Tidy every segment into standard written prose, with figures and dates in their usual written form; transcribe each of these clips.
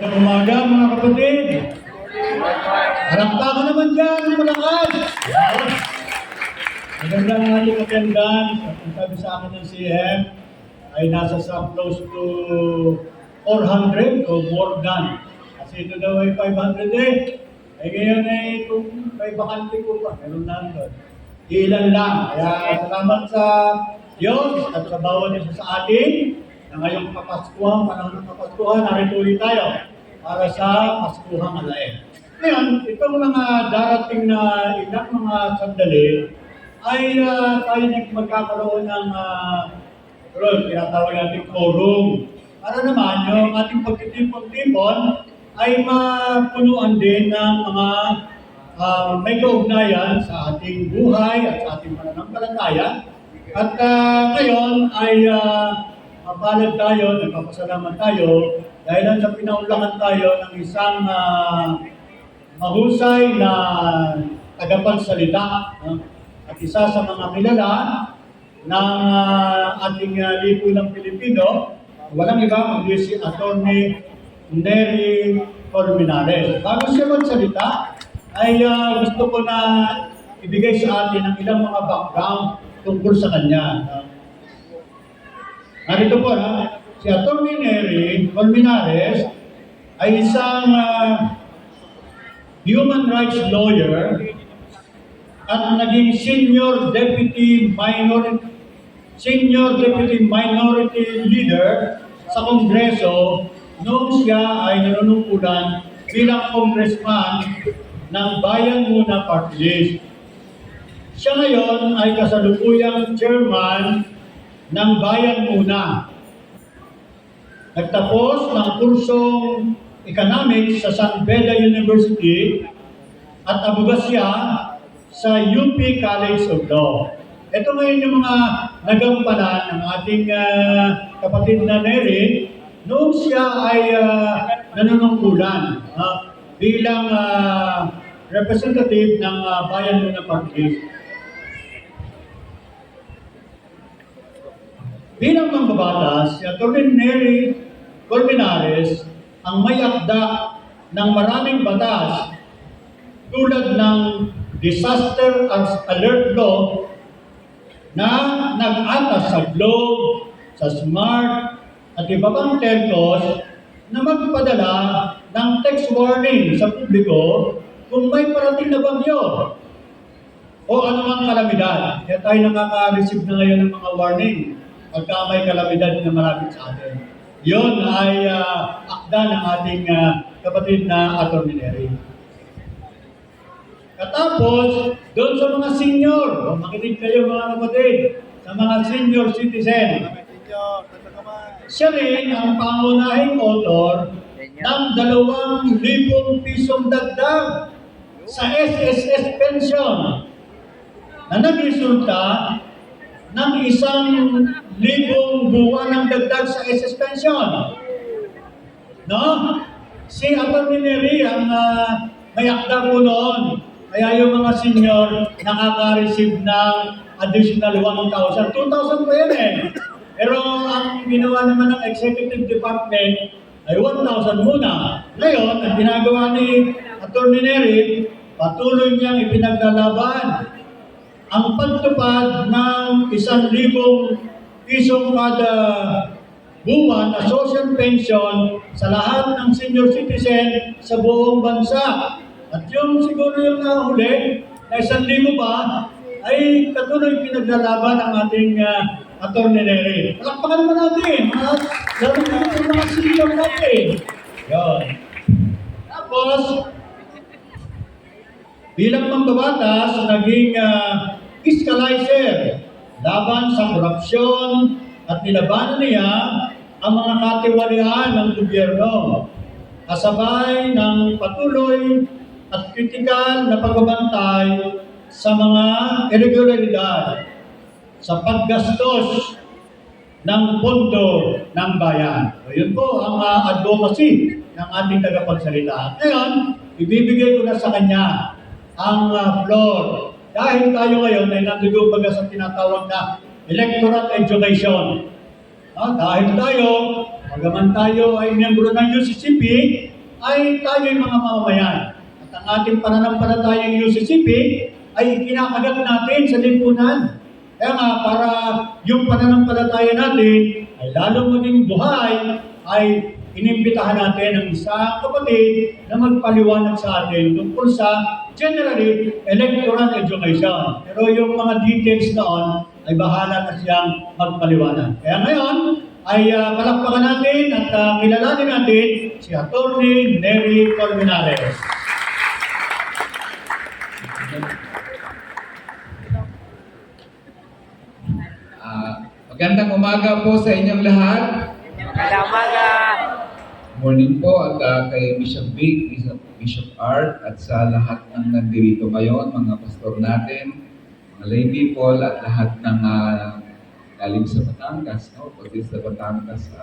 Umaga mga kapatid. Harapta ka naman dyan, malakas. Maganda ang ating attendance. Ang sabi sa akin ng CM ay nasa close to 400 o more than. Kasi ito daw ay 500 eh. Ay ngayon ay kung may bakante ko pa, meron na doon. Ilan lang. Kaya salamat sa Diyos at sa bawat isa sa atin na ngayong Kapaskuhan, panahon ng Kapaskuhan, narito ulit tayo para sa Paskuhang Alain. Ngayon, itong mga darating na ilang mga sandali ay tayo magkakaroon ng tinatawag natin quorum. Para naman yung ating pagtitipon-tipon ay mapunuan din ng mga may kaugnayan sa ating buhay at sa ating pananampalataya. At ngayon ay mapalad tayo, nagpapasalamat tayo dahil sa pinaunlakan tayo ng isang mahusay na tagapagsalita at isa sa mga kilala ng ating lipunan Pilipino, walang iba kundi si Atty. Nery Colmenares. Bago siya magsalita, ay gusto ko na ibigay sa atin ang ilang mga background tungkol sa kanya. Narito po si Atty. Nery Colmenares ay isang human rights lawyer at naging senior deputy minority leader sa Kongreso noong siya ay nanunungkulan bilang congressman ng Bayan Muna Party List. Siya ngayon ay kasalukuyang chairman ng Bayan Muna. Nagtapos ng kursong economics sa San Beda University at abogasya sa UP College of Law. Ito ngayon yung mga nagampanan ng ating kapatid na Nery noong siya ay nanunungkulan bilang representative ng Bayan Muna Party. Bilang mambabatas, si Atty. Nery Colmenares ang may akda ng maraming batas tulad ng Disaster Alert Law na nag-atas sa Globe, sa Smart, at iba pang telcos na magpadala ng text warning sa publiko kung may parating na bagyo o anumang kalamidad. Kaya tayo nakaka-receive na ngayon ng mga warning pagka may kalamidad na malapit sa atin. Yun ay akda ng ating kapatid na Atty. Nery. Katapos, doon sa mga senior, makinig kayo mga kapatid, sa mga senior citizen, siya rin ang pangunahing author ng 2,000 pisong dagdag sa SSS pension na nagresulta ng 1,000 buwan ng dagdag sa SS pension. No? Si Atty. Nery ang may akda po noon. Kaya yung mga senior nakaka-receive ng additional 1,000. 2,000 po yan eh. Pero ang ginawa naman ng executive department ay 1,000 muna. Ngayon, ang ginagawa ni Atty. Nery, patuloy niyang ipinaglalaban ang pagtupad ng 1,000 pisong kada buwan na social pension sa lahat ng senior citizen sa buong bansa. At yung siguro yung nahuli na 1,000 pa ay patuloy pinaglalaban ang ating Atty. Nery. Palakpakan naman natin. Lalo na yung mga senior natin. Yun. Tapos, bilang mambabatas, naging fiscalizer laban sa korupsyon at nilabanan niya ang mga katiwalian ng gobyerno. Kasabay ng patuloy at kritikal na pagbabantay sa mga irregularidad sa paggastos ng pondo ng bayan. So, yun po ang advocacy ng ating tagapagsalita. Ngayon, ibibigay ko na sa kanya ang floor. Dahil tayo ngayon ay nandudubaga sa tinatawag na electoral education. Dahil tayo, bagaman tayo ay miyembro ng UCCP, ay tayo'y mga mamamayan. At ang ating pananampalatayang UCCP ay kinakagat natin sa lipunan. Kaya nga, para yung pananampalataya natin ay lalong maging buhay, ay inimbitahan natin ang isang kapatid na magpaliwanag sa atin tungkol sa generally electoral education. Pero yung mga details noon ay bahala na siyang magpaliwanag. Kaya ngayon ay palakpakan natin at kilalanin natin si Atty. Nery Colmenares. Magandang umaga po sa inyong lahat. Magandang umaga. Morning po at kay Bishop Vic, Bishop Art at sa lahat ng nandito ngayon, mga pastor natin, mga lay people at lahat ng galing sa Batangas, no? Pati sa Batangas,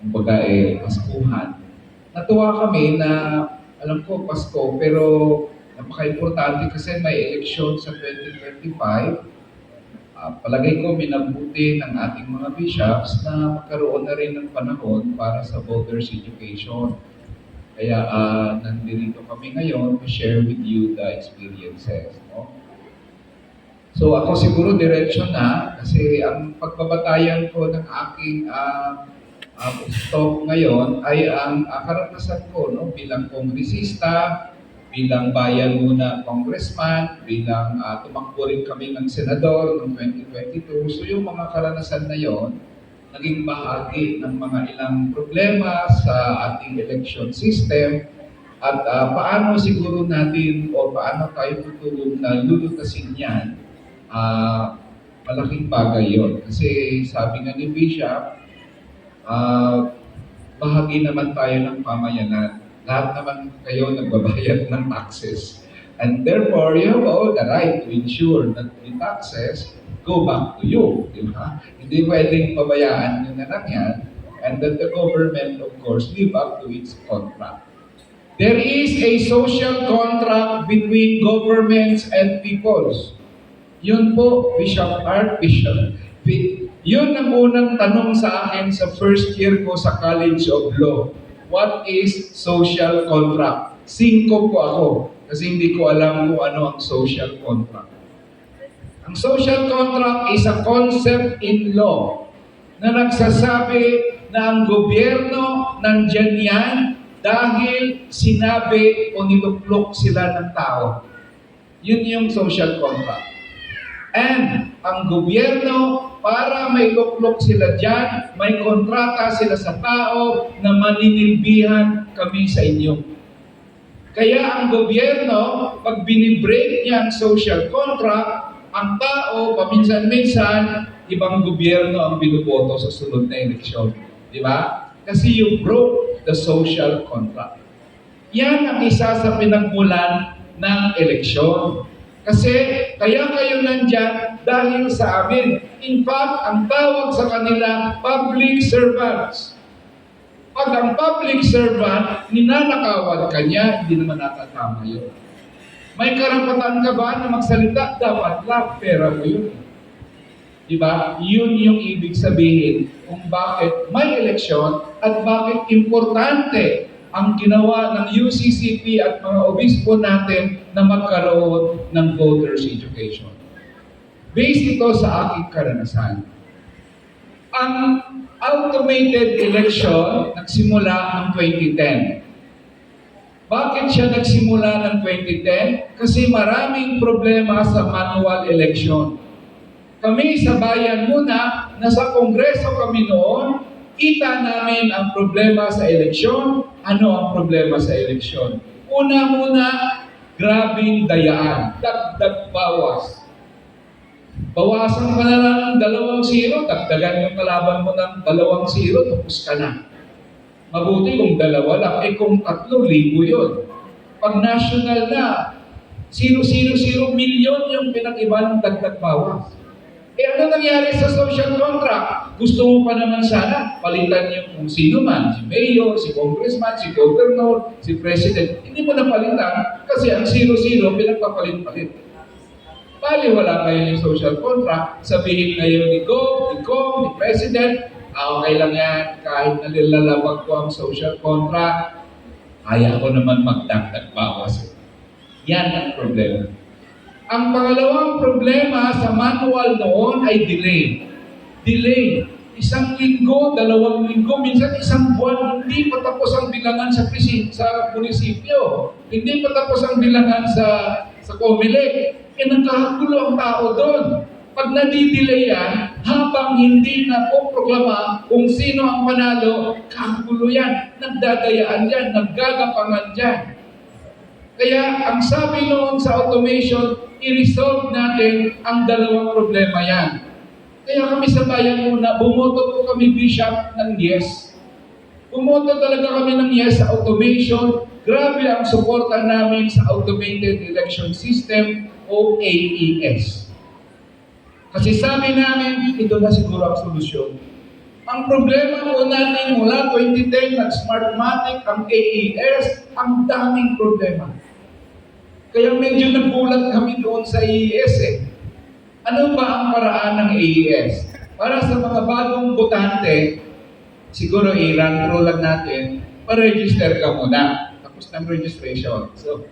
kumbaga Paskuhan. Natuwa kami na, alam ko Pasko, pero napaka-importante kasi may eleksyon sa 2025. Palagay ko minabuti ng ating mga bishops na magkaroon na rin ng panahon para sa voters education. Kaya nandito kami ngayon to share with you the experiences. No? So ako siguro diretso na kasi ang pagbabatayan ko ng aking talk ngayon ay ang karanasan ko bilang kongresista, bilang bayan muna congressman, bilang tumakbo rin kami ng senador noong 2022. So yung mga karanasan na yon, naging bahagi ng mga ilang problema sa ating election system at paano siguro natin o paano tayo tutulong na lulutasin yan, malaking bagay yon. Kasi sabi nga ni Bishop, bahagi naman tayo ng pamayanan. Lahat naman kayo nagbabayad ng taxes. And therefore, you have all the right to ensure that the taxes go back to you. Di ba? Hindi pwedeng pabayaan nyo na lang yan. And that the government, of course, live up to its contract. There is a social contract between governments and peoples. Yun po, Bishop Archbishop. Yun ang unang tanong sa akin sa first year ko sa College of Law. What is social contract? 5 po ako kasi hindi ko alam kung ano ang social contract. Ang social contract is a concept in law na nagsasabi na ang gobyerno nandyan yan dahil sinabi o niluklok sila ng tao. Yun yung social contract. And ang gobyerno, para may luklok sila dyan, may kontrata sila sa tao na maninilbihan kami sa inyo. Kaya ang gobyerno, pag binibreak niya ang social contract, ang tao, paminsan-minsan, ibang gobyerno ang binuboto sa sunod na eleksyon. Di ba? Kasi you broke the social contract. Yan ang isa sa pinagmulan ng eleksyon. Kasi kaya kayo nandyan dahil sa amin. In fact, ang tawag sa kanila, public servants. Pag ang public servant, ninanakawan ka niya, hindi naman natatama yun. May karapatan ka ba na magsalita? Dapat lang, pera mo yun. Diba? Yun yung ibig sabihin kung bakit may eleksyon at bakit importante ang ginawa ng UCCP at mga obispo natin na magkaroon ng voters education. Based ito sa aking karanasan. Ang automated election nagsimula ng 2010. Bakit siya nagsimula ng 2010? Kasi maraming problema sa manual election. Kami sa bayan muna, nasa kongreso kami noon, kita namin ang problema sa eleksyon. Ano ang problema sa eleksyon? Una-muna, grabing dayaan, dagdag bawas. Bawasan ka na lang ng 2-0, dagdagan yung kalaban mo ng 2-0, tapos ka na. Mabuti kung 2 lang, kung 3,000 yun. Pag national na, 0,000 milyon yung pinag-iba ng dagdag bawas. Ano nangyari sa social contract? Gusto mo pa naman sana palitan yung kung sino man, si mayor, si congressman, si governor, si president. Hindi mo na palitan kasi ang 0-0 pinagpapalit-palit. Bali, wala kayo yung social contract. Sabihin ngayon ni Gov, ni Kong, ni President, Okay lang yan, kahit nalilalabag ko ang social contract, kaya ko naman magdagdag bawas. Yan ang problema. Ang pangalawang problema sa manual noon ay delay. Delay. Isang linggo, 2 linggo, minsan isang buwan, hindi pa tapos ang bilangan sa munisipyo. Hindi pa tapos ang bilangan sa Comelec. Nagkakagulo ang tao doon. Pag nadidelay yan, habang hindi na proklama kung sino ang panalo, kakagulo yan. Nagdadayaan yan, naggagapangan dyan. Kaya ang sabi noon sa automation, i-resolve natin ang dalawang problema yan. Kaya kami sa bayan muna, bumoto po kami, Bishop, ng yes. Bumoto talaga kami ng yes sa automation. Grabe ang suporta namin sa Automated Election System o AES. Kasi sabi namin, ito na siguro ang solusyon. Ang problema po natin mula 2010, nag-Smartmatic, ang AES, ang daming problema. Kaya medyo nagulat kami doon sa AES eh. Ano ba ang paraan ng AES? Para sa mga bagong botante, siguro i-run through lang natin, pa-register ka muna. Tapos ng registration. So,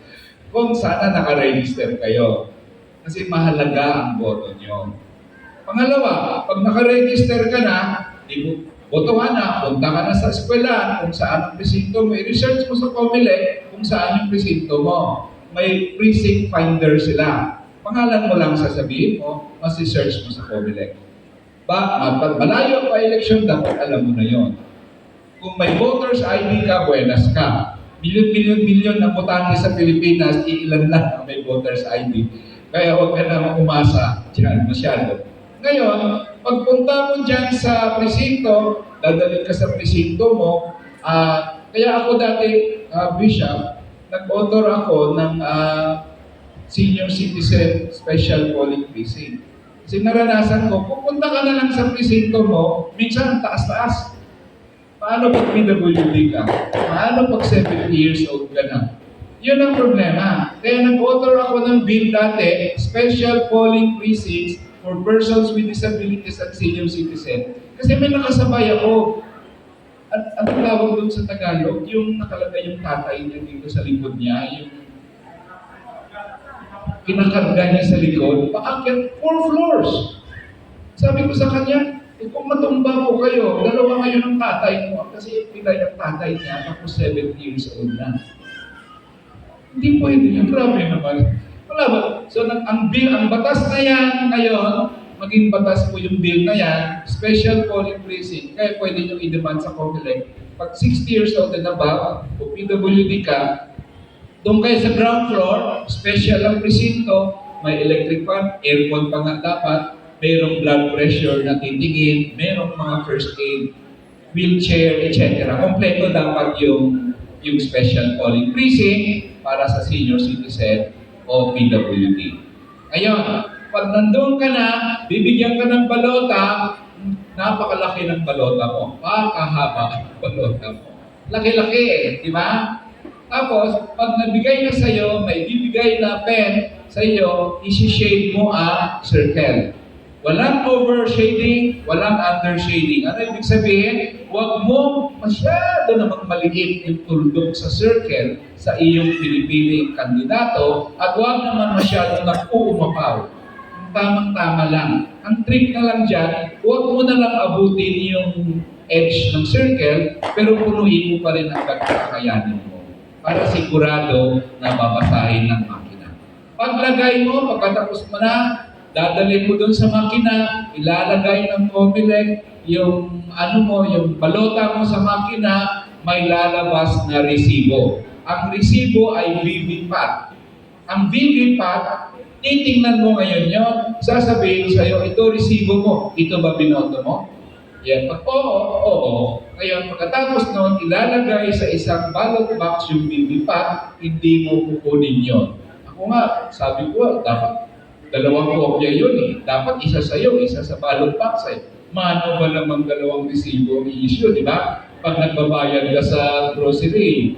kung sana naka-register kayo. Kasi mahalaga ang boto nyo. Pangalawa, pag naka-register ka na, botohan na, punta ka na sa eskwela, kung saan ang presinto mo, i-research mo sa Comelec kung saan yung presinto mo. May precinct finder sila. Pangalan mo lang sasabihin mo, mas-search mo sa Comelec. Pag malayo pa election, dapat alam mo na yon. Kung may voter's ID ka, buenas ka. Milyon na botante sa Pilipinas, iilan lang ang may voter's ID. Kaya huwag ka na umasa dyan masyado. Ngayon, pagpunta mo dyan sa presinto, dadalhin ka sa presinto mo. Kaya ako dati, Bishop, nag-author ako ng Senior Citizen Special Polling Precinct. Kasi naranasan ko, pupunta ka na lang sa presinto mo, minsan ang taas-taas. Paano pag PWD ka? Paano pag 70 years old ka na? Yun ang problema. Kaya nag-author ako ng bill dati, Special Polling Precincts for Persons with Disabilities and Senior Citizen. Kasi may nakasabay ako. At ang tawag doon sa Tagalog, yung nakalagay yung tatay niya dito sa likod niya, yung kinakarga niya sa likod, paakyat 4 floors. Sabi ko sa kanya, kung matumba po kayo, dalawa ngayon ng tatay mo, kasi pilay ng tatay niya, tapos 70 years old na. Hindi pwede yun, grabe naman. Wala ba? So, ang batas na yan ngayon, maging batas po yung bill na yan, special polling precinct, kaya pwede nyo i-demand sa Comelec. Pag 60 years old and above, kung PWD ka, doon kayo sa ground floor, special ang presinto, may electric fan, aircon pa nga dapat, mayroong blood pressure na titingin, mayroong mga first aid, wheelchair, etc. Kompleto dapat yung special polling precinct para sa senior citizen o PWD. Ngayon, pag nandun ka na, bibigyan ka ng balota, napakalaki ng balota mo. Pakahaba ang balota mo. Laki-laki eh, di ba? Tapos, pag nabigay na sa'yo, may bibigay na pen sa'yo, isi-shade mo ang circle. Walang overshading, walang undershading. Ano ibig sabihin? Huwag mo masyado namang maliit yung tuldok sa circle sa iyong pinipiling kandidato at huwag naman masyado na uumapaw. Tamang-tama lang. Ang trick na lang dyan, huwag mo na lang abutin yung edge ng circle, pero punuin mo pa rin ang kakayanin mo para sigurado na babasahin ng makina. Paglagay mo, pagkatapos mo na, dadalhin mo doon sa makina, ilalagay ng Comelec, yung yung balota mo sa makina, may lalabas na resibo. Ang resibo ay VVPAT. Ang VVPAT, titingnan mo ngayon yon, sasabihin sa'yo, ito resibo mo, ito ba binoto mo? Yan. Pag oo. Ngayon, pagkatapos noon, ilalagay sa isang ballot box yung VVPAT, hindi mo kukunin yon. Ako nga, sabi ko, dapat 2 kopya yun eh. Dapat isa sa'yo, isa sa ballot box eh. Mano ba namang 2 resibo ang i-issue, di ba? Pag nagbabayad ka sa grocery,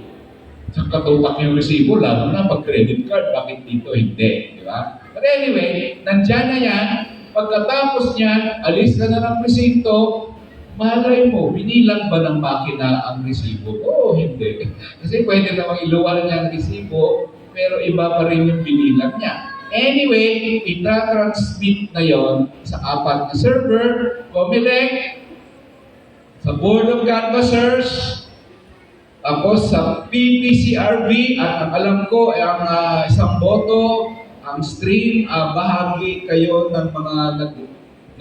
sa katutak yung resibo, lalo na pag credit card, bakit dito hindi, di ba? But anyway, nandyan na yan. Pagkatapos niyan, alis ka na ng presinto, malay mo, binilang ba ng makina ang resibo? Oo, hindi. Kasi pwede namang iluwal niya ang resibo, pero iba pa rin yung binilang niya. Anyway, ita-transmit na yon sa 4 na server, COMELEC, sa Board of Canvassers, tapos sa PPCRB, at ang alam ko ay ang isang boto, ang stream, bahagi kayo ng mga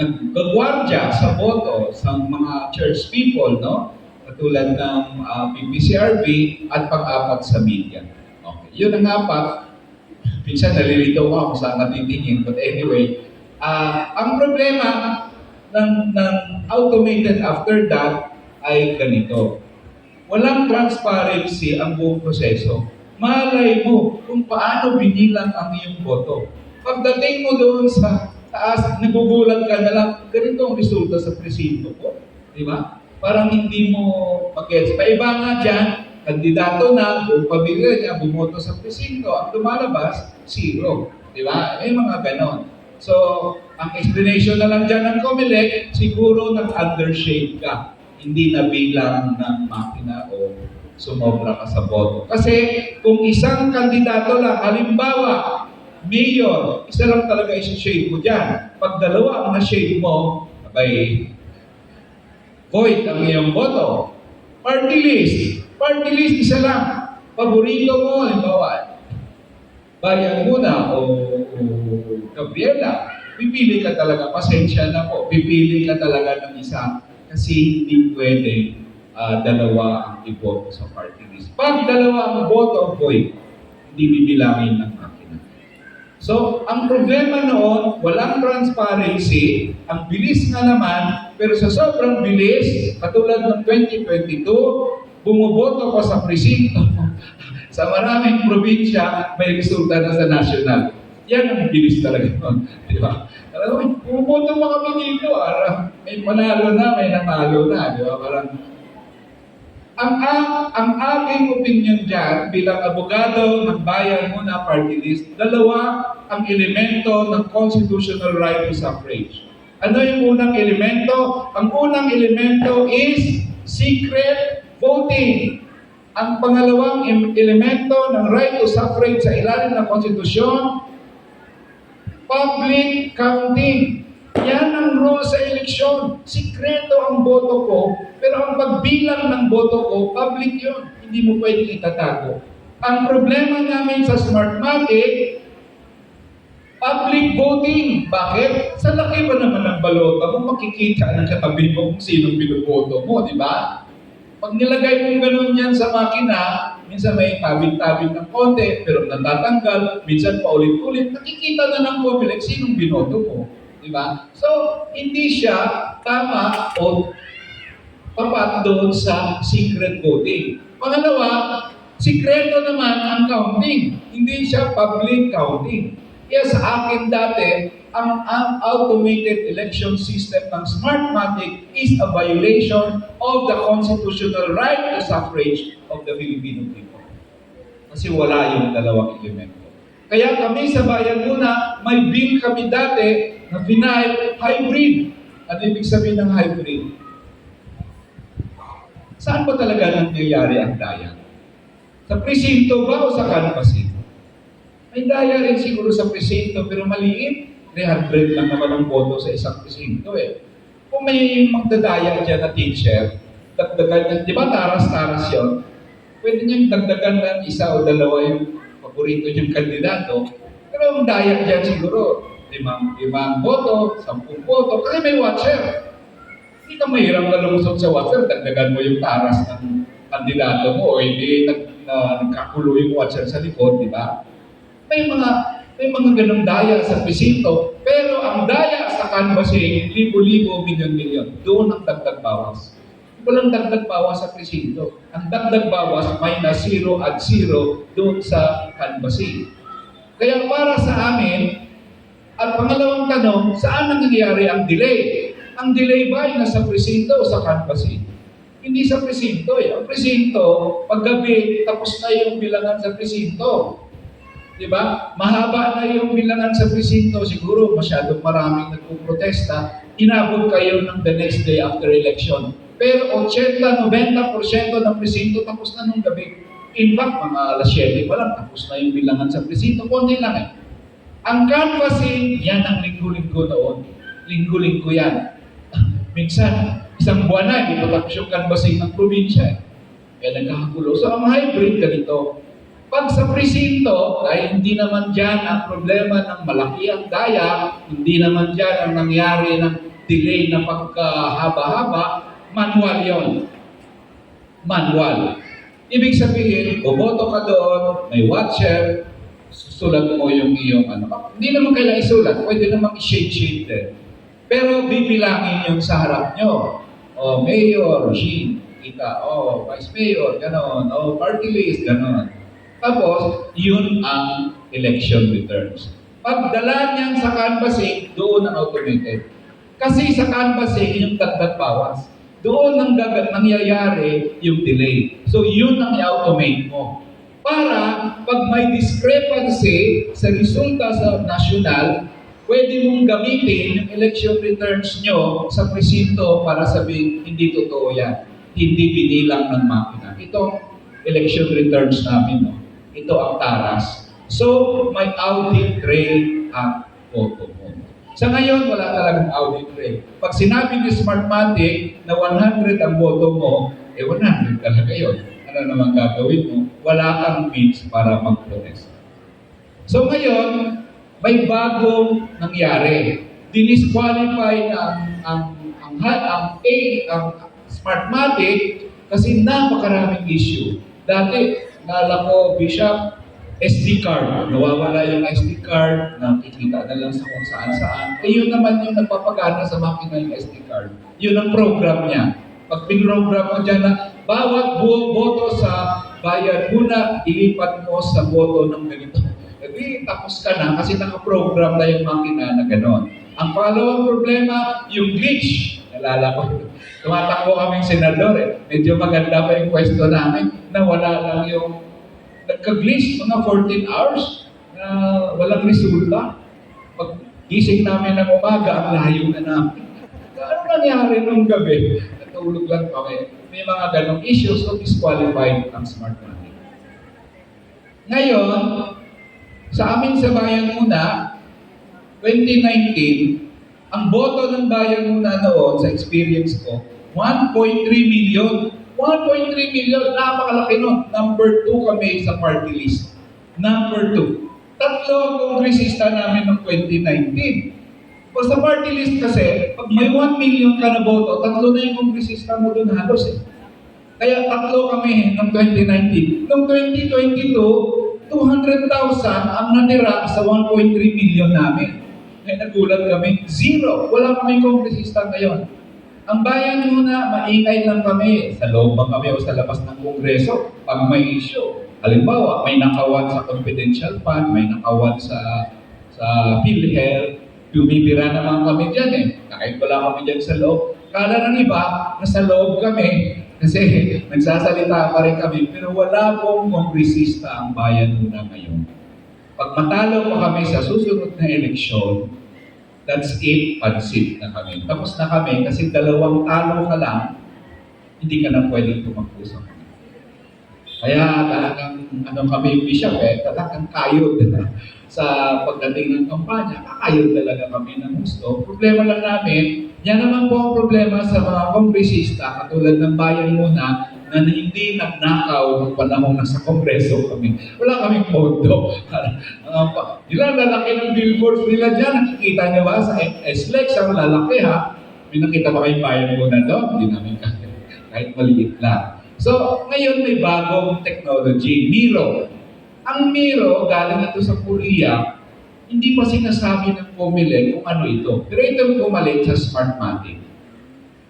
naggagwardya sa boto sa mga church people, no? Katulad ng PPCRB at pang-4 sa media. Okay. Yun ang 4. Minsan nalilito ako kung saan natitingin. But anyway, ang problema ng automated after that ay ganito. Walang transparency ang buong proseso. Malay mo kung paano binilang ang iyong boto. Pagdating mo doon sa taas, nagugulat ka na lang, ganito ang resulta sa presinto ko. Di ba? Parang hindi mo mag-gets. Paiba nga dyan, kandidato na, buong pamilya niya, bumoto sa presinto. Ang lumalabas, 0. Di ba? May mga ganon. So, ang explanation na lang dyan ng COMELEC, siguro nag-undershade ka. Hindi na bilang ng makina o sumobra ka sa boto. Kasi kung isang kandidato lang, halimbawa, mayor, isa lang talaga isi-shade mo dyan. Pag dalawa ang na-shade mo, abay, void ang iyong boto. Party list, isa lang. Paborito mo, halimbawa, Bayan Muna o Gabriela, pipili ka talaga, pasensya na po, pipili ka talaga ng isa kasi hindi pwede dalawa ang iboto sa party list. Pag dalawa ang boto, void, hindi bibilangin ng makina. So, ang problema noon, walang transparency, ang bilis nga naman, pero sa sobrang bilis, katulad ng 2022, bumuboto ko sa presinto. Sa maraming probinsya, may resulta na sa national. Yan ang bilis talaga nun. Di ba? Alam mo, bumuboto pa kami dito. May panalo na, may nanalo na. Di ba? Parang, ang aking opinion dyan, bilang abogado ng Bayan Muna Party List, dalawa ang elemento ng constitutional right to suffrage. Ano yung unang elemento? Ang unang elemento is secret voting. Ang pangalawang elemento ng right to suffrage sa ilalim ng konstitusyon, public counting. Yan ang rule sa eleksyon. Sikreto ang boto ko, pero ang pagbilang ng boto ko, public yun. Hindi mo pwedeng itatago. Ang problema namin sa Smartmatic, public voting. Bakit? Sa laki ba naman ng balota mo, makikita ng katabi mo kung sinong binoboto mo, di ba? Pag nilagay mo ganun yan sa makina, minsan may tabig-tabig ng konti, pero natatanggal, minsan paulit-ulit, nakikita na ng COMELEC sinong binoto mo. Diba? So, hindi siya tama o papat doon sa secret voting. Pangalawa, sikreto naman ang counting. Hindi siya public counting. Kaya sa akin dati, ang automated election system ng Smartmatic is a violation of the constitutional right to suffrage of the Filipino people. Kasi wala yung dalawang elemento. Kaya kami sa Bayan Muna, may bill kami dati na vinyl hybrid. Ano ibig sabihin ng hybrid? Saan ba talaga nangyayari ang daya? Sa presinto ba o sa canvassing? May daya rin siguro sa presinto, pero maliit. 300 lang naman ang boto sa isang presinto eh. Kung may magdadaya dyan na teacher, dagdagan yan, di ba taras-taras yun? Pwede niyang dagdagan ng isa o dalawa yung paborito niyang kandidato. Pero ang daya dyan siguro, 5 boto, 10 boto, kasi may watcher. Hindi ka mahirap na lumusot sa watcher, dagdagan mo yung taras ng kandidato mo o hindi nagkakulo yung watcher sa likod, di ba? May mga ganong daya sa presinto, pero ang daya sa canvassing, libo-libo, milyon-milyon, doon ang dagdag bawas. Walang dagdag bawas sa presinto. Ang dagdag bawas, minus 0 at 0 doon sa canvassing. Kaya para sa amin, at pangalawang tanong, saan nangyayari ang delay? Ang delay ba ay nasa presinto o sa canvassing? Hindi sa presinto eh. Ang presinto, paggabi, tapos na yung bilangan sa presinto. Diba? Mahaba na yung bilangan sa presinto, siguro masyadong maraming nagpuprotesta, inabot kayo ng the next day after election. Pero 80-90% ng presinto tapos na nung gabi. In fact, mga alas 7 pa lang, tapos na yung bilangan sa presinto. Konti lang eh. Ang canvassing, yan ang linggo-linggo noon. Linggo-linggo yan. Minsan, isang buwan na, hindi pa tapos yung canvassing ng probinsya. Kaya nagkakagulo. So, ang hybrid ganito. Pag sa presinto, ay hindi naman dyan ang problema ng malaki ang daya, hindi naman dyan ang nangyari ng delay na pagkahaba-haba, manual yon. Manual. Ibig sabihin, boboto ka doon, may watcher, susulat mo yung iyong ano. Hindi naman kailangan isulat, pwede naman i-shade din. Pero bibilangin yung sa harap nyo. O, mayor, Jean, kita, o, vice mayor, gano'n, o, party list, gano'n. Tapos, yun ang election returns. Pagdala niyan sa canvassing, doon ang automated. Kasi sa canvassing, yung dagdag bawas. Doon ang nangyayari yung delay. So, yun ang i-automate mo. Para, pag may discrepancy sa resulta sa national, pwede mong gamitin yung election returns nyo sa presinto para sabihin, hindi totoo yan. Hindi binilang ng makina. Ito, election returns namin. No? Ito ang taras. So, may audit trail ang photo mo. Sa ngayon, wala talagang audit trail. Pag sinabi ni Smartmatic na 100 ang boto mo, 100 talaga yun. Ano naman gagawin mo? Wala kang means para mag-protest. So ngayon, may bagong nangyari. Dinisqualify na ang Smartmatic kasi napakaraming issue. Dati, nala ko, Bishop, SD card. Nawawala yung SD card, nakikita na lang sa kung saan-saan. Yun naman yung nagpapagana sa makina yung SD card. Yun ang program niya. Pag pinrogram mo dyan na bawat boto sa bayan muna, ilipat mo sa boto ng ganito. Hindi, tapos ka na kasi nakaprogram na yung makina na gano'n. Ang pangalawang problema, yung glitch. Nalala ko, tumatakbo kaming senador eh. Medyo maganda pa yung pwesto namin na wala lang yung nagka-glitch mga 14 hours na walang resulta. Pag gising namin ng umaga, ang layo na namin. Ano nangyari nung gabi? Natulog lang kami. May mga ganong issues, so disqualified ang Smartmatic. Ngayon, sa amin sa bayan muna, 2019, ang boto ng bayan muna noon, sa experience ko, 1.3 million. 1.3 million, napakalaki nun. Number 2 kami sa party list. Number 2. Tatlo ang kongresista namin noong 2019. Pag sa party list kasi, pag may 1 million ka na boto, tatlo na yung kongresista mo doon halos eh. Kaya tatlo kami noong 2019. Noong 2022, 200,000 ang natira sa 1.3 million namin. Kaya nagulat kami, zero. Wala kaming kongresista ngayon. Ang bayan muna, maingay lang kami. Sa loob ba kami o sa labas ng kongreso? Pag may issue. Halimbawa, may nakawan sa confidential fund, may nakawan sa PhilHealth. Bumibira naman kami dyan eh. Kahit wala kami dyan sa loob. Kala ng iba, nasa loob kami. Kasi nagsasalita pa rin kami. Pero wala pong kongresista ang bayan muna ngayon. Pag matalo pa kami sa susunod na eleksyon, that's it, pansit na kami. Tapos na kami kasi 2 talo ka lang, hindi ka na pwedeng tumakbo sa kami. Kaya talagang, kami, Bishop talagang kayod sa pagdating ng kampanya. Kakayod talaga kami ng gusto. Problema lang namin, yan naman po ang problema sa mga kongresista, katulad ng bayan muna, na hindi nagnakaw ng panahon nasa kongreso kami. Wala kaming pondo. Ilang lalaki ng billboards nila dyan, nakikita niyo ba sa SLEX, ang lalaki ha? May nakita ba kayong bayan muna doon? Hindi namin kahit maliit lang. So, ngayon may bagong technology, Miro. Ang Miro, galing ito sa Korea, hindi pa sinasabi ng Comelec kung ano ito. Pero itong pumalit sa Smartmatic.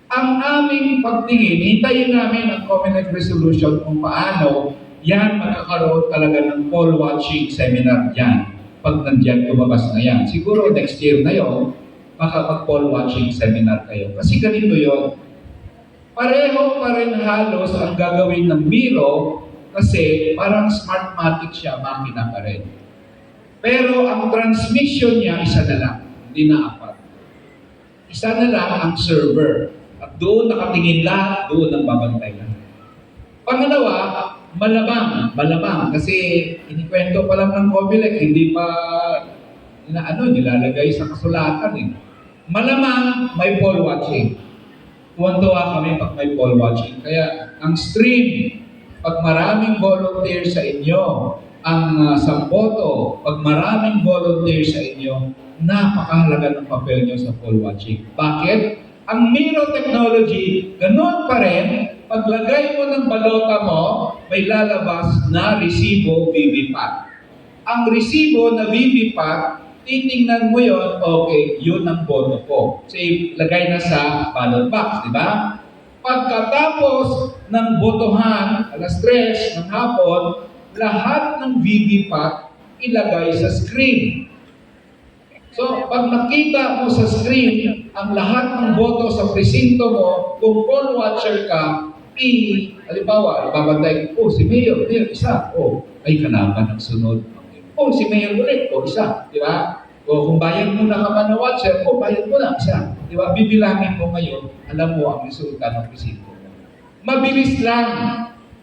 Ang aming pagtingin, hintayin namin ang Comelec resolution kung paano yan magkakaroon talaga ng poll watching seminar yan. Pag nandiyan, lumabas na yan. Siguro next year na yun, makapag-poll watching seminar kayo. Kasi ganito yun. Pareho pa rin halos ang gagawin ng Miro kasi parang Smartmatic siya, makina pa rin. Pero ang transmission niya, isa na lang, hindi na 4. Isa na lang ang server. At doon nakatingin lahat, doon ang babantay lahat. Pangalawa, malamang, kasi inikwento pa lang ng COMELEC, hindi pa nilalagay sa kasulatan eh. Malamang may poll watching. Tuwan-tuwa kami pag may poll watching. Kaya ang stream, pag maraming volunteer sa inyo, ang samboto, pag maraming volunteer sa inyo, napakahalaga ng papel nyo sa poll watching. Bakit? Ang Miro technology, ganun pa rin, paglagay mo ng balota mo, may lalabas na resibo VVPAT. Ang resibo na VVPAT, titingnan mo yon, okay, yun ang boto ko. So, lagay na sa ballot box, di ba? Pagkatapos ng botohan, alas 3 ng hapon, lahat ng VVPAT ilagay sa screen. So, pag nakita mo sa screen ang lahat ng boto sa presinto mo, kung poll watcher ka, halimbawa, babantay, si Mayor, isa, ay kalaban ang sunod. Si Mayor ulit, isa, di ba? Kung bayad mo na ka man na watcher, bayad mo na, isa. Di ba? Bibilangin mo ngayon, alam mo ang resulta ng presinto mo. Mabilis lang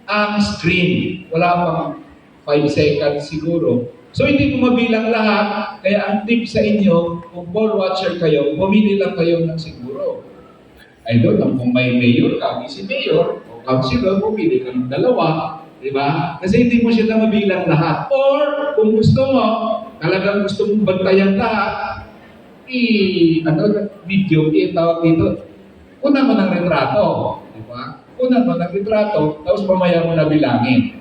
ang screen. Wala pang 5 seconds siguro. So, hindi mo mabilang lahat. Kaya ang tip sa inyo, kung poll watcher kayo, pumili lang kayo ng siguro. I don't know, kung may mayor ka, si mayor, o councilor, pumili ka ng dalawa. Diba? Kasi hindi mo sila mabilang lahat. Or, kung gusto mo, talagang gusto mong bantayan lahat, video, tawag dito, una mo ng retrato. Diba? Una mo ng retrato, tapos mamaya mo na bilangin.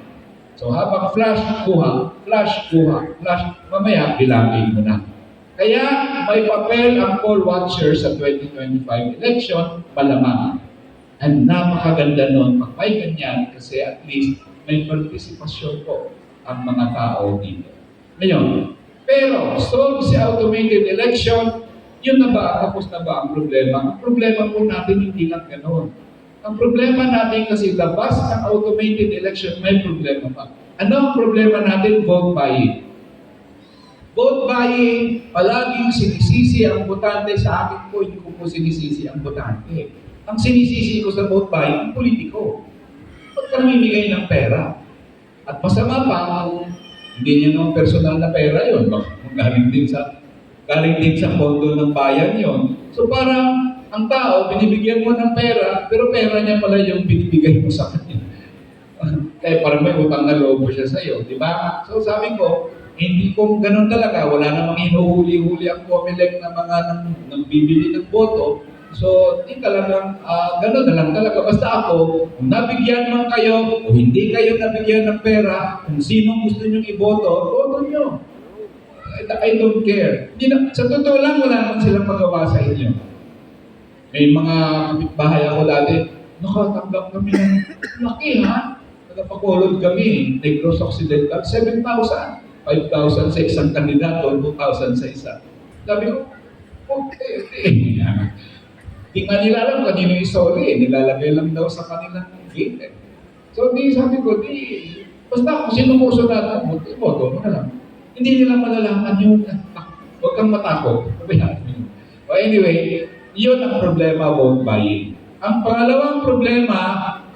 So habang flash, kuha, mamaya bilangin mo na. Kaya may papel ang poll watcher sa 2025 election, malamang. And napakaganda nun, pag may ganyan, kasi at least may partisipasyon po ang mga tao dito. Ngayon, pero solve si automated election, yun na ba, tapos na ba ang problema? Ang problema po natin hindi lang ganoon. Ang problema natin kasi labas ng automated election, may problema pa. Ano ang problema natin? Vote buying. Vote buying, palaging sinisisi ang botante. Sa akin po, hindi ko po sinisisi ang botante. Ang sinisisi ko sa vote buying, ang politiko. Ba't ka namimigay ng pera? At masama pa, hindi niya naman personal na pera yun. Galing din sa pondo ng bayan yun. So parang, ang tao, binibigyan mo ng pera, pero pera niya pala yung binibigay mo sa kanya. Kaya parang may utang na loob siya sa iyo, di ba? So sabi ko, hindi kung ganun talaga, wala namang hinuhuli-huli ang COMELEC na mga nang bibili ng boto. So, hindi talagang, ganun na lang talaga. Basta ako, kung nabigyan man kayo, o hindi kayo nabigyan ng pera, kung sino gusto nyo iboto, boto nyo. I don't care. Sa totoo lang, wala naman silang magawa sa inyo. May mga kapitbahay ako dati, nakatanggap kami ng laki ha. Nagpakulod kami, Negros Occidental, 7,000. 5,000 sa isang kandidato, 2,000 sa isa. Sabi ko, okay. Di nga nila alam kanino yung sorry, nilalagay lang daw sa kanilang gate. So sabi ko, basta kung sino mo usunatan, boto mo na lang. Hindi nila malalaman yun. Huwag kang matakot. So anyway, yun ang problema vote buying. Ang pangalawang problema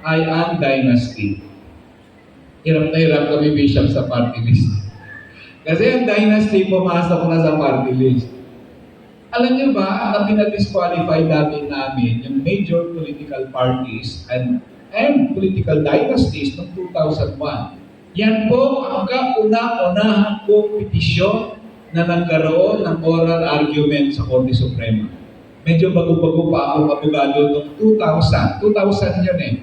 ay ang dynasty. Hirap na hirap kami, Bishop, sa party list. Kasi ang dynasty pumasok na sa party list. Alam niyo ba, na pinadisqualify dati namin yung major political parties and political dynasties noong 2001. Yan po ang kauna-unahang petisyon na nagkaroon ng oral argument sa Korte Suprema. Medyo bago-bago pa ako abogado noong 2000. 2000 yun eh.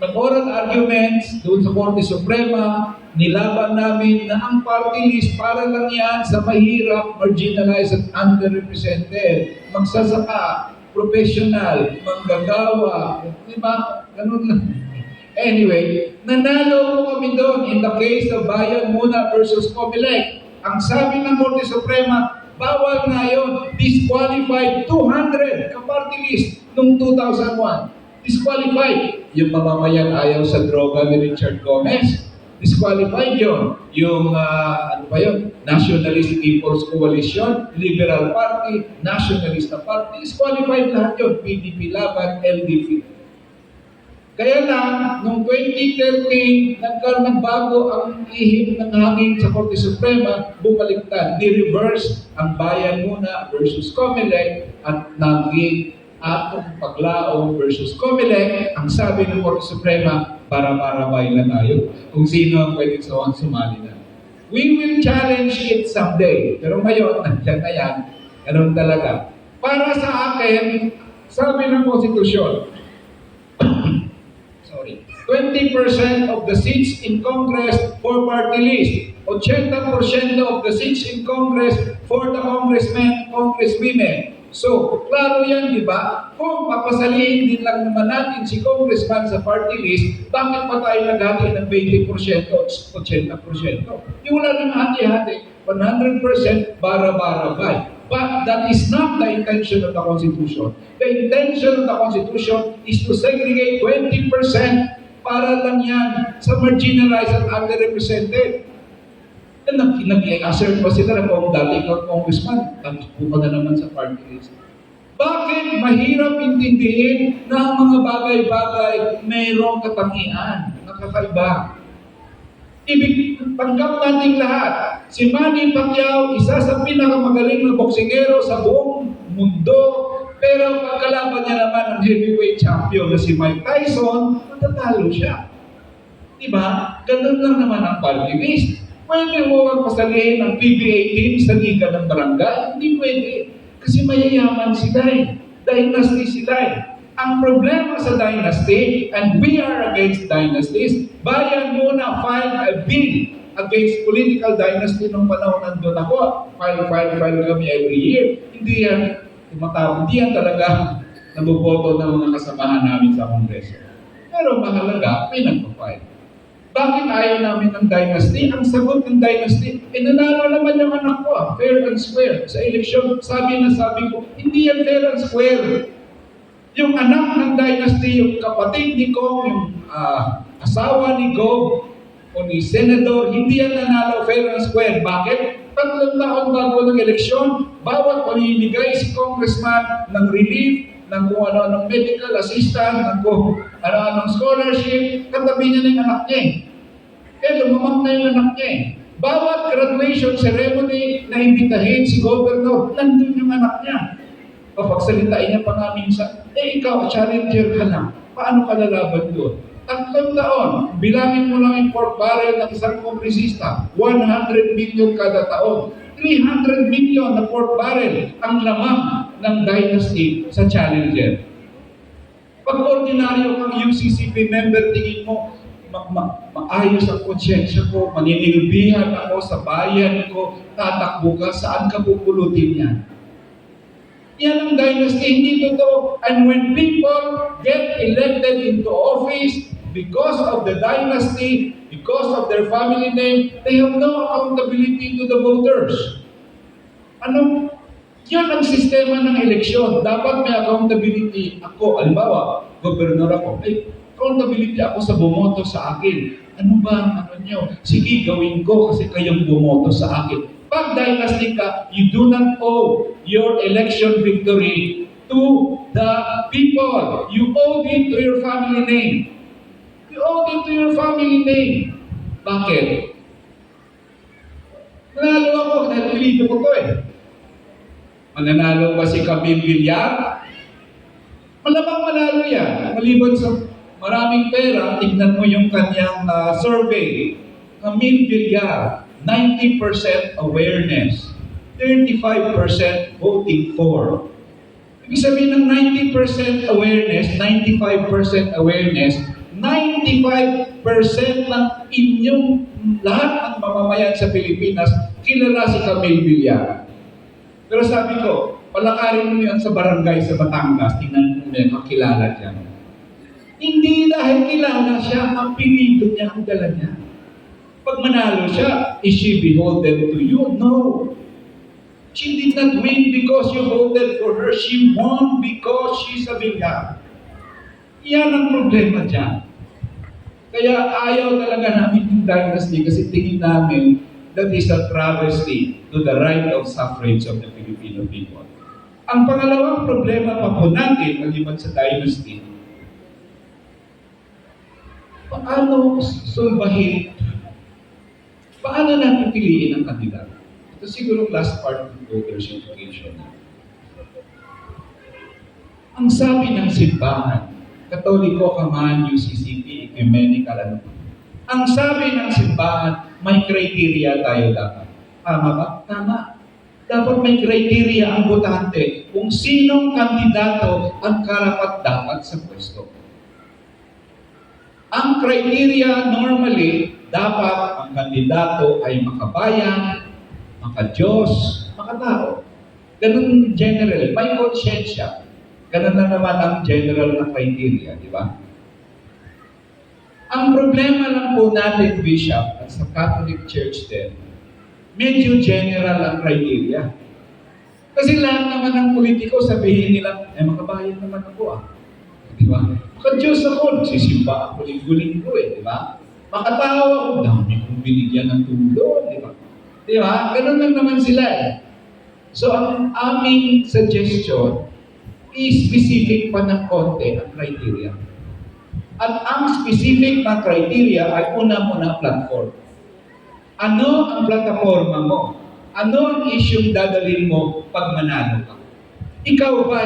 Nag-oral arguments doon sa Korte Suprema, nilaban namin na ang party list para lang yan sa mahirap, marginalized at underrepresented. Magsasaka, professional, manggagawa, di ba? Ganun lang. Anyway, nanalo po kami doon in the case of Bayan Muna versus COMELEC. Ang sabi ng Korte Suprema, bawal na yun, disqualified 200 ka-party list noong 2001. Disqualified. Yung mamamayan ayaw sa droga ni Richard Gomez. disqualified yun. Yung, ano ba yun? Nationalist People's Coalition, Liberal Party, Nationalista Party, disqualified lahat yun. PDP laban, LDP. Kaya lang, noong 2013, nagbago ang ihip ng hangin sa Korte Suprema, bumaliktad, ni-reverse ang bayan muna versus Comelec at naging atong paglao versus Comelec. Ang sabi ng Korte Suprema, para-barabay na tayo kung sino ang pwedeng sumali na. We will challenge it someday. Pero ngayon, nandiyan na yan. Ganun talaga. Para sa akin, sabi ng Konstitusyon, 20% of the seats in Congress for party list. 80% of the seats in Congress for the congressmen, congresswomen. So, klaro yan, di ba? Kung papasalihin din lang naman natin si congressman sa party list, bakit pa tayo naghati ng 20% o 80%? Yung wala nang hati-hati, 100% bara-barabay. But that is not the intention of the Constitution. The intention of the Constitution is to segregate 20% para lang yan sa marginalized at underrepresented. Nag-assert pa sila na kung dati ikaw congressman, takbo ka na naman sa party list. Bakit mahirap intindihin na ang mga bagay-bagay mayroong katangian, nakakaiba? Ibig tanggap nating lahat. Si Manny Pacquiao, isa sa pinakamagaling na boksingero sa buong mundo. Pero pagkalaban niya naman ang heavyweight champion na si Mike Tyson, matatalo siya. Diba? Ganun lang naman ang party list. Pwede mo magpasalihin ang PBA team sa liga ng barangay? Hindi pwede. Kasi mayayaman sila eh. Dynasty sila eh. Ang problema sa dynasty, and we are against dynasties, bayan muna file a bill against political dynasty nung panahon nandun ako. File kami every year. Hindi yan talaga naboboto ng mga kasamahan namin sa Kongreso. Pero mahalaga, may nagpa-file. Bakit ayaw namin ng dynasty? Ang sagot ng dynasty, nanalo naman yung anak ko, fair and square. Sa eleksyon, sabi ko, hindi yan fair and square. Yung anak ng dynasty, yung kapatid ni Kong, yung asawa ni Go, o ni Senador, hindi yan nanalo fair and square. Bakit? 3 taon bago ng eleksyon, bawat pamimigay si congressman ng relief, ng kung ano-anong medical assistant, ng kung ano-anong scholarship, katabi niya ng anak niya. Lumamang na yung anak niya. Bawat graduation ceremony na imbitahin si governor, nandun yung anak niya. Pagsalitain niya pa nga minsan, ikaw, challenger ka lang. Paano ka lalaban doon? 3 taon, bilangin mo lang yung pork barrel ng isang kongresista, 100 million kada taon. 300 million na pork barrel ang lamang ng dynasty sa challenger. Pag ordinaryo kang UCCP member, tingin mo, maayos ang konsyensya ko, maninilbihan ako sa bayan ko, tatakbo ka, saan ka pupulutin yan? Yan ang dynasty, hindi totoo. And when people get elected into office because of the dynasty, because of their family name, they have no accountability to the voters. Yan ang sistema ng eleksyon. Dapat may accountability ako. Halimbawa, gobernador ako. Accountability ako sa bumoto sa akin. Ano ba ang nyo? Sige, gawin ko kasi kayong bumoto sa akin. Pag dynasty ka, you do not owe your election victory to the people. You owe it to your family name. You owe it to your family name. Bakit? Nanalo ako, napilito ko to eh. Mananalo ba si Camille Villar? Malamang manalo yan. Maliban sa maraming pera, tignan mo yung kanyang survey. Camille Villar, 90% awareness, 35% voting for. Ibig sabihin ng 90% awareness, 95% awareness, 95% ng inyong lahat ng mamamayan sa Pilipinas kilala si Camille Villar. Pero sabi ko, palakarin mo yan sa barangay sa Batangas, tingnan mo yan, makilala dyan. Hindi dahil kilala siya, ang pinito niya, ang dala niya. Pag manalo siya, is she beholden to you? No. She did not win because you voted for her. She won because she's a Villar. Yan ang problema dyan. Kaya ayaw talaga namin yung dynasty kasi tingin namin that is a travesty to the right of suffrage of the Filipino people. Ang pangalawang problema pa po natin, maliban sa dynasty, paano sulbahin, paano natin piliin ang kandidato? Ito siguro last part of voters education. Ang sabi ng simbahan, Katoliko ka man, UCCP, ecumenical, ano. Ang sabi ng simbahan, may criteria tayo dapat. Tama ba? Tama. Dapat may criteria ang botante kung sinong kandidato ang karapat-dapat sa pwesto. Ang criteria normally, dapat ang kandidato ay makabayan, maka-Diyos, makatao. Ganun general, may konsyensya. Ganun na naman ang general na criteria, di ba? Ang problema lang po natin, Bishop, at sa Catholic Church din, medyo general ang criteria. Kasi lahat naman ng politiko sabihin nila, makabayan naman ako ah. Di ba? Maka-Diyos ako, nagsisimba ako linggo-linggo di ba? Makatao ako, dami kong binigyan ng tulong, di ba? Di ba? Ganun lang naman sila So, ang aming suggestion, i-specific pa ng konti ang criteria. At ang specific na criteria ay una-muna platform. Ano ang plataforma mo? Ano ang issue dadalhin mo pag manalo ka? Ikaw ba,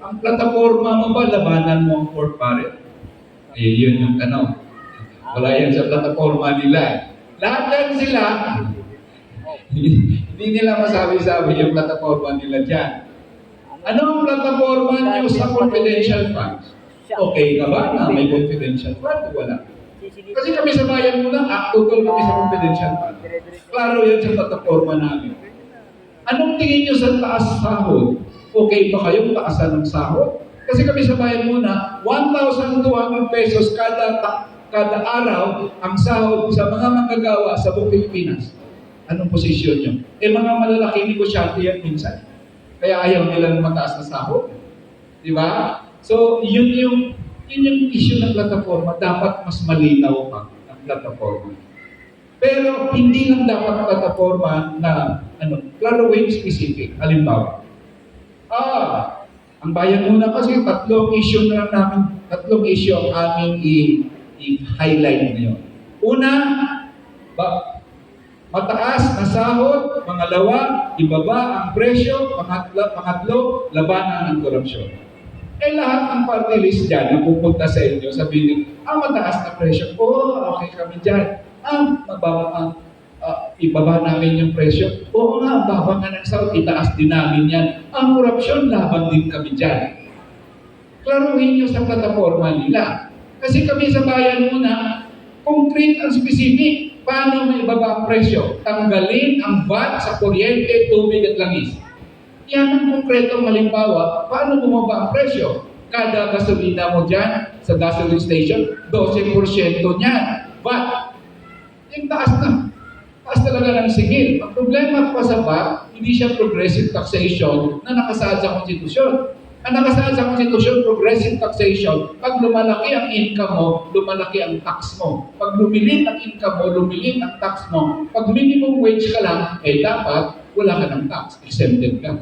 ang plataforma mo ba, labanan mo ang court parent? Yun yung tanong. Wala yan sa plataforma nila. Lahat yan sila, hindi nila masabi-sabi yung plataforma nila dyan. Ano ang plataforma niyo sa confidential funds? Okay ka ba na may confidential fund o wala? Kasi kami sa bayan muna, tutol kami sa confidential fund. Klaro yan sa plataforma namin. Anong tingin niyo sa taas sahod? Okay ba kayong taasan ng sahod? Kasi kami sa bayan muna, 1,200 pesos kada araw ang sahod sa mga manggagawa sa buong Pilipinas. Anong posisyon niyo? Mga malalaking negosyante yan minsan. Kaya ayaw nilang mataas na sahod. Di ba? So, yun yung issue ng plataforma. Dapat mas malinaw pa ang plataforma. Pero hindi lang dapat plataforma na klaruhin specific. Halimbawa, ang bayan muna kasi tatlong issue ang aming i-highlight ngayon. Una, mataas na sahod, pangalawa, ibaba ang presyo, pangatlo, labanan ng korupsyon. Lahat ng party list dyan na pupunta sa inyo, sabihin, mataas na presyo, okay kami dyan. Ibaba namin yung presyo. Oo nga, baba nga ng sahod, itaas din namin yan. Ang korupsyon, laban din kami dyan. Klaruhin nyo sa plataforma nila. Kasi kami sa bayan muna, concrete and specific. Paano may ibaba ang presyo? Tanggalin ang VAT sa kuryente, tubig at langis. Yan ang konkretong halimbawa. Paano bumaba ang presyo? Kada gasolina mo dyan, sa gasoline station, 12% niyan. VAT. Yung taas na. Taas talaga ng singil. Ang problema pa sa VAT, hindi siya progressive taxation na nakasaad sa konstitusyon. Ang nakasaad sa konstitusyon, progressive taxation, pag lumalaki ang income mo, lumalaki ang tax mo. Pag lumilit ang income mo, lumilit ang tax mo. Pag minimum wage ka lang, dapat wala ka ng tax, exempted ka.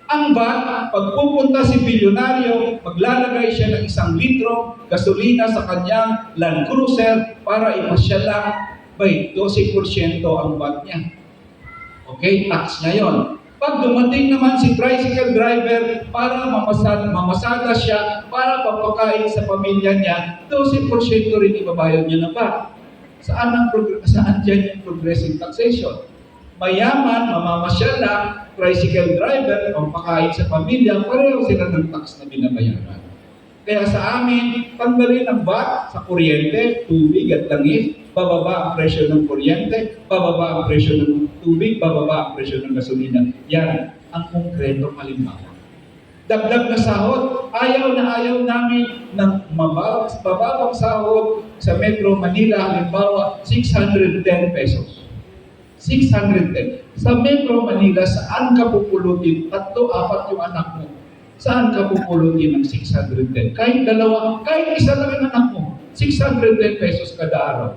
Ang VAT, pag pupunta si bilyonaryo, maglalagay siya ng 1 litro gasolina sa kanyang Land Cruiser para ipasya lang, 12% ang VAT niya. Okay, tax niya yun. Pag dumating naman si tricycle driver para mamasada siya, para papakain sa pamilya niya, 12% rin ibabayad niya ng VAT. Saan dyan yung progressive taxation? Mayaman, mamamasyal lang, tricycle driver, pampakain sa pamilya, pareho sila ng tax na binabayaran. Kaya sa amin, tanggalin ang VAT sa kuryente, tubig at langis, bababa ang presyo ng kuryente, bababa ang presyo ng tubig, bababa ang presyo ng gasolina. Yan ang konkretong halimbawa. Dagdag na sahod, ayaw namin ng mababang sahod sa Metro Manila, halimbawa, 610 pesos. 610. Sa Metro Manila, saan ka pupulutin? 3-4 yung anak mo. Saan ka pupulutin ng 610? Kahit dalawa, kahit isa lang ang anak mo. 610 pesos kada araw.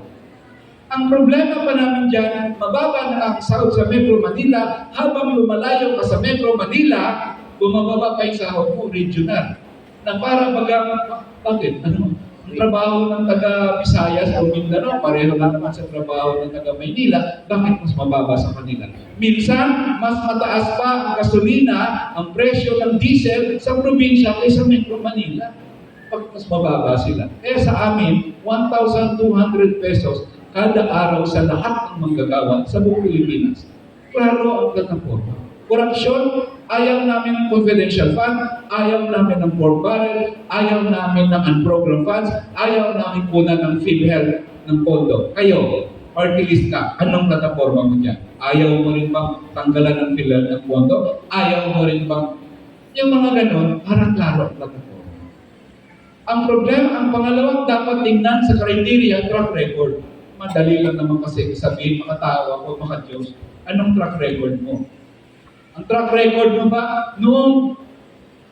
Ang problema pa namin dyan, mababa na ang sahod sa Metro Manila, habang lumalayo ka sa Metro Manila, bumababa pa yung sahod mo, regional. Na para bagang, bakit? Ano? Ang trabaho ng taga Visayas o Mindanao, pareho lang naman sa trabaho ng taga Maynila, bakit mas mababa sa kanila? Minsan, mas mataas pa ang gasolina, ang presyo ng diesel sa probinsya kaysa Metro Manila. Pag mas mababa sila. Kaya sa amin, 1,200 pesos kada araw sa lahat ng manggagawa sa buong Pilipinas. Klaro ang plataforma. Korupsyon, ayaw namin ng confidential fund, ayaw namin ng pork barrel, ayaw namin ng unprogrammed funds, ayaw namin kunan ng PhilHealth ng pondo. Kayo, party list ka, anong plataforma mo dyan? Ayaw mo rin bang tanggalan ng PhilHealth ng pondo? Ayaw mo rin bang, yung mga ganon, parang klaro ang plataforma. Ang problema, ang pangalawang dapat tingnan sa criteria, track record. Madali lang naman kasi sabihin, mga tao ako, mga Diyos, anong track record mo? Ang track record mo ba, noong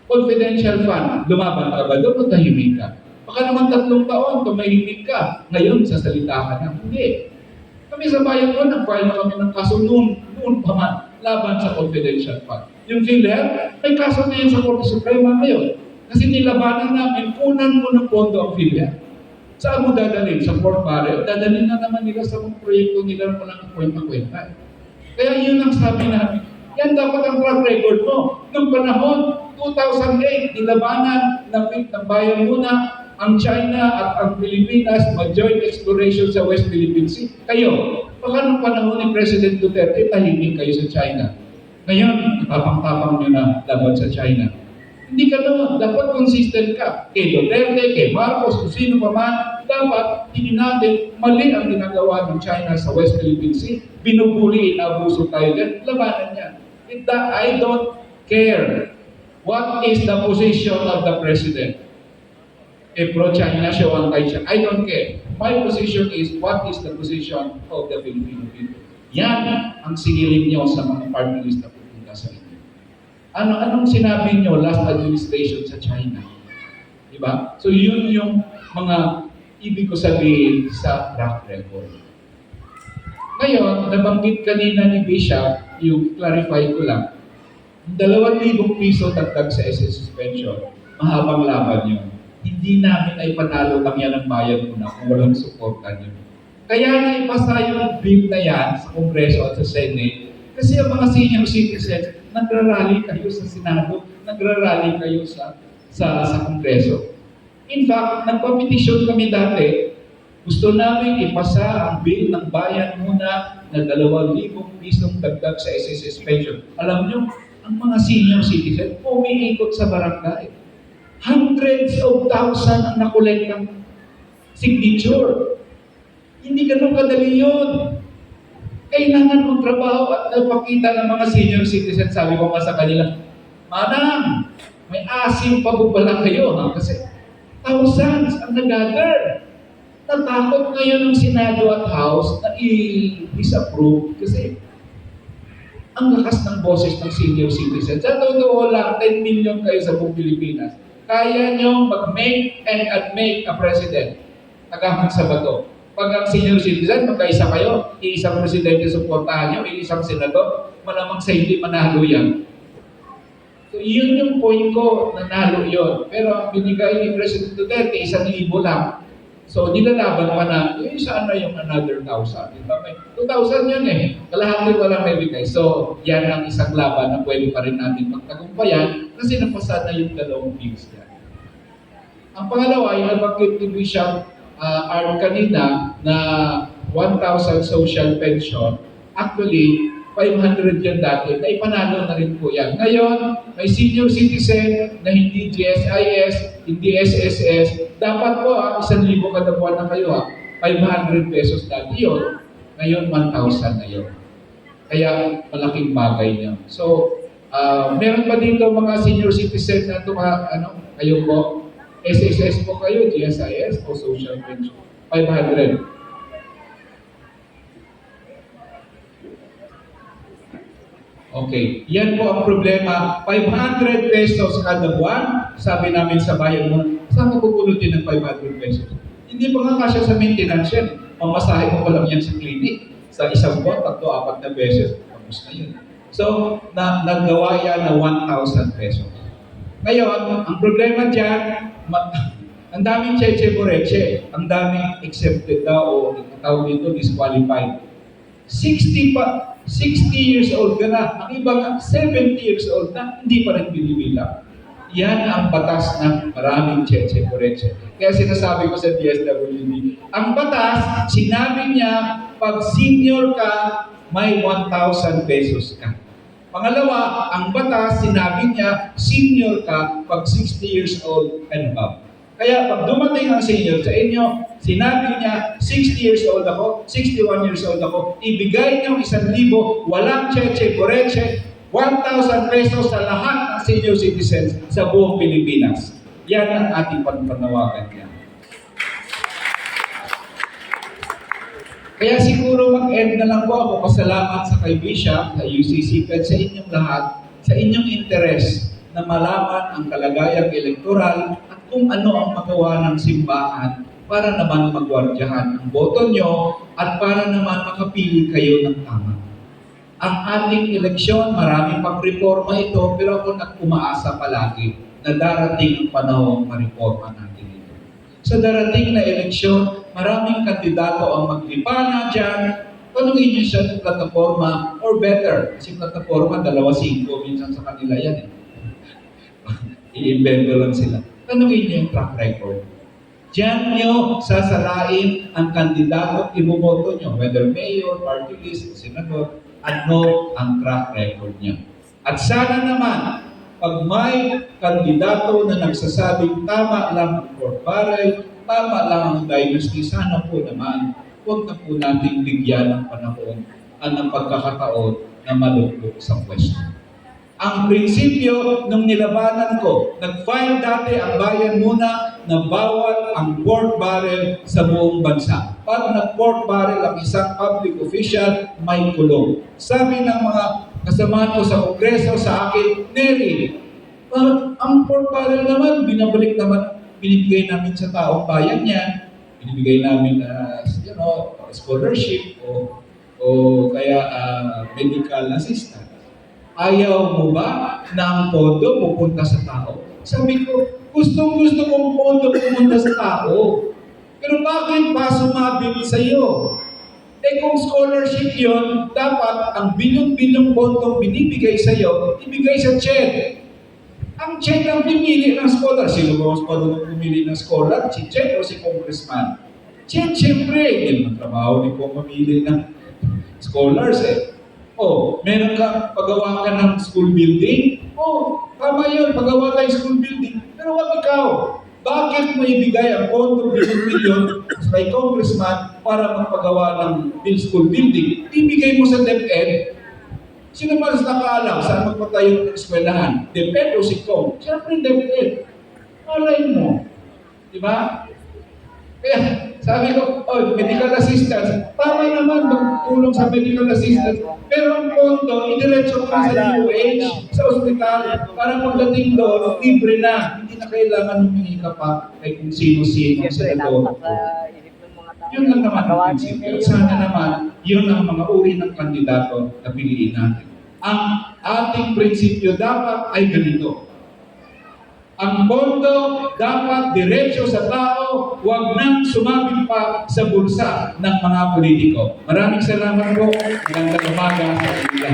confidential fund, lumaban ka ba doon o tahimik ka? Baka naman 3 taon, tumahimik ka. Ngayon, sasalita ka na. Hindi. Kami sa bayan ko, nag-file na kami ng kaso noon pa man, laban sa confidential fund. Yung PhilHealth, may kaso na yun sa Korte Suprema ngayon. Kasi nilabanan namin, kunan mo ng pondo ang PhilHealth. Saan mo dadalhin? Sa pork barrel? Dadalhin na naman nila sa mga proyekto nila na walang kwenta-kwenta. Kaya yun ang sabi namin. Yan dapat ang track record mo. Noong panahon, 2008, nilabanan ng bayan muna ang China at ang Pilipinas mag-joint exploration sa West Philippine Sea. Kayo, baka nung panahon ni President Duterte, tahimik kayo sa China. Ngayon, tapang-tapang nyo na laban sa China. Hindi ka naman, dapat consistent ka. Kay Duterte, kay Marcos, kung sino pa man, dapat hindi natin mali ang ginagawa ng China sa West Philippine Sea. Binubuli, inabuso tayo dyan, labanan niya. I don't care what is the position of the President. If pro-China siya o anti-China, I don't care. My position is what is the position of the Filipino people. Yan ang singilin niyo sa mga party list na pupunta sa inyo. Anong sinabi niyo last administration sa China? Diba? So yun yung mga ibig ko sabihin sa track record. Ngayon, nabanggit kanina ni Bishop, yung clarify ko lang, 2,000 piso dagdag sa SS suspension, mahabang laban yun. Hindi namin ay panalo lang yan ang bayan muna kung walang supportan yun. Kaya naipasa yung bill na yan sa Kongreso at sa Senate kasi ang mga senior citizens, nagrarally kayo sa Senado, nagrarally kayo sa Kongreso. In fact, nagpapetisyon kami dati, gusto namin ipasa ang bill ng bayan muna na 2,000 pisong dagdag sa SS suspension. Alam nyo, ang mga senior citizen, umiikot sa barangay. Hundreds of thousands ang nakolekt ng signature. Hindi ganun kadali yun. Kailangan mong trabaho at napakita ng mga senior citizen. Sabi ko nga sa kanila, Manang, may asim pa po pala kayo. Ha? Kasi thousands ang nag-gather. Natakot ngayon ng Senado at House na i-disapprove kasi ang lakas ng boses ng senior citizens. Sa totoo lang, 10 million kayo sa buong Pilipinas. Kaya nyo mag-make and unmake a president. Nagamit sa bato. Pag ang senior citizen, magkaisa kayo, iisang presidente suportahan nyo, iisang senador, malamang sa hindi manalo yan. So yun yung point ko, nanalo yun. Pero ang binigay ni President Duterte, 1,000 lang. So, nilalaban pa na, saan na yung another 1,000? Diba? May 2,000 yun eh. Kalahati walang may bigay. So, yan ang isang laban na pwede pa rin natin magtagumpayan kasi napasa na yung 2 bills yan. Ang pangalawa, yung nabanggit ni Bishop Art kanina na 1,000 social pension, actually, 500 yan dati, na ipanalo na rin po yan. Ngayon, may senior citizen na hindi GSIS, hindi SSS, dapat po 1,000 kada buwan na kayo 500 pesos dati yun. Ngayon, 1,000 na yun. Kaya malaking bagay niya. So, meron pa dito mga senior citizen na kayo po, SSS po kayo, GSIS o social pension, 500. Okay, yan po ang problema. 500 pesos kada buwan, sabi namin sa bayan mo, saan mapupulutin ng 500 pesos? Hindi pa nga kasya sa maintenance yan. Mamasahe mo pa lang yan sa clinic. Sa isang buwan, 3-4 na beses, tapos na yun. So, nagawa yan na 1,000 pesos. Ngayon, ang problema dyan, ang daming cheche boreche, ang daming exempted daw o tawag dito disqualified. 60 years old ka na, ang iba nga 70 years old na, hindi pa rin binibilang. Yan ang batas ng maraming cheche boreche. Kaya sinasabi ko sa DSWD, ang batas, sinabi niya, pag senior ka, may 1,000 pesos ka. Pangalawa, ang batas, sinabi niya, senior ka pag 60 years old and above. Kaya pag dumating ang senior sa inyo, sinabi niya, 60 years old ako, 61 years old ako, ibigay niyo 1,000, walang cheche, boreche, 1,000 pesos sa lahat ng senior citizens sa buong Pilipinas. Yan ang ating panawagan niya. Kaya siguro mag-end na lang po ako. Pasalamat sa kay Bishop, sa UCC, at sa inyong lahat, sa inyong interes na malaman ang kalagayang elektoral at kung ano ang magawa ng simbahan para naman magwardyahan ang boto nyo at para naman makapili kayo ng tama. Ang ating eleksyon, marami pang reforma ito, pero ako nag-umaasa palagi na darating ang panahon ma-reforma natin ito. Sa darating na eleksyon, maraming kandidato ang maglipana dyan. Tanungin niyo siya ng plataforma, or better, kasi plataforma, 2-5, minsan sa kanila yan eh. I-invento lang sila. Tanungin niyo yung track record. Diyan niyo sasalain ang kandidato iboboto niyo, whether mayor, party list, senador, ano ang track record niya. At sana naman, pag may kandidato na nagsasabing tama lang ang court barrel, tama lang ang dynasty, sana po naman, huwag na po natin bigyan ng panahon at ng pagkakataon na malugkot sa question. Ang prinsipyo nung nilabanan ko, nag-file dati ang bayan muna na bawal ang pork barrel sa buong bansa. Pag nag-pork barrel ang isang public official, may kulong. Sabi ng mga kasamahan ko sa Kongreso sa akin, Neri, ang pork barrel naman, binabalik naman, binibigay namin sa taong bayan niyan, binibigay namin scholarship o kaya medical assistance. Ayaw mo ba na ang pondo pupunta sa tao? Sabi ko, gustong-gusto kong pondo pupunta sa tao. Pero bakit pa sumabili sa iyo? Eh kung scholarship yon, dapat ang bilyong-bilyong pondong binibigay sa iyo, ibigay sa CHED. Ang CHED ang pumili ng scholar. Sino ba mas marunong pumili ng scholar? Si CHED o si congressman? CHED, siyempre, hindi naman trabaho ni kung mamili ng scholars eh. Oh, meron ka, pagawa ka ng school building? Oh, tama yun, pagawa ka ng school building. Pero wag ikaw. Bakit mo ibigay ang pondo bilyon kay congressman para magpagawa ng school building? Ibigay mo sa DepEd. Sino mas nakaalam saan magpatayo ng eskwelahan? DepEd o si Kong? Siyempre DepEd. Malay mo. Diba? Kaya sabi ko, medical assistance. Tama naman magtulong sa medical assistance. Pero ang pondo, idiretso ka sa DOH, sa ospital, para pagdating doon, libre na. Hindi na kailangan humingi ka pa kay kung sino-sino sa senador. Yun lang naman ang prinsipyo. Sana naman, yun ang mga uri ng kandidato na piliin natin. Ang ating prinsipyo dapat ay ganito. Ang pondo dapat diretso sa tao, huwag nang sumabit pa sa bulsa ng mga politiko. Maraming salamat po. Magandang umaga sa inyo.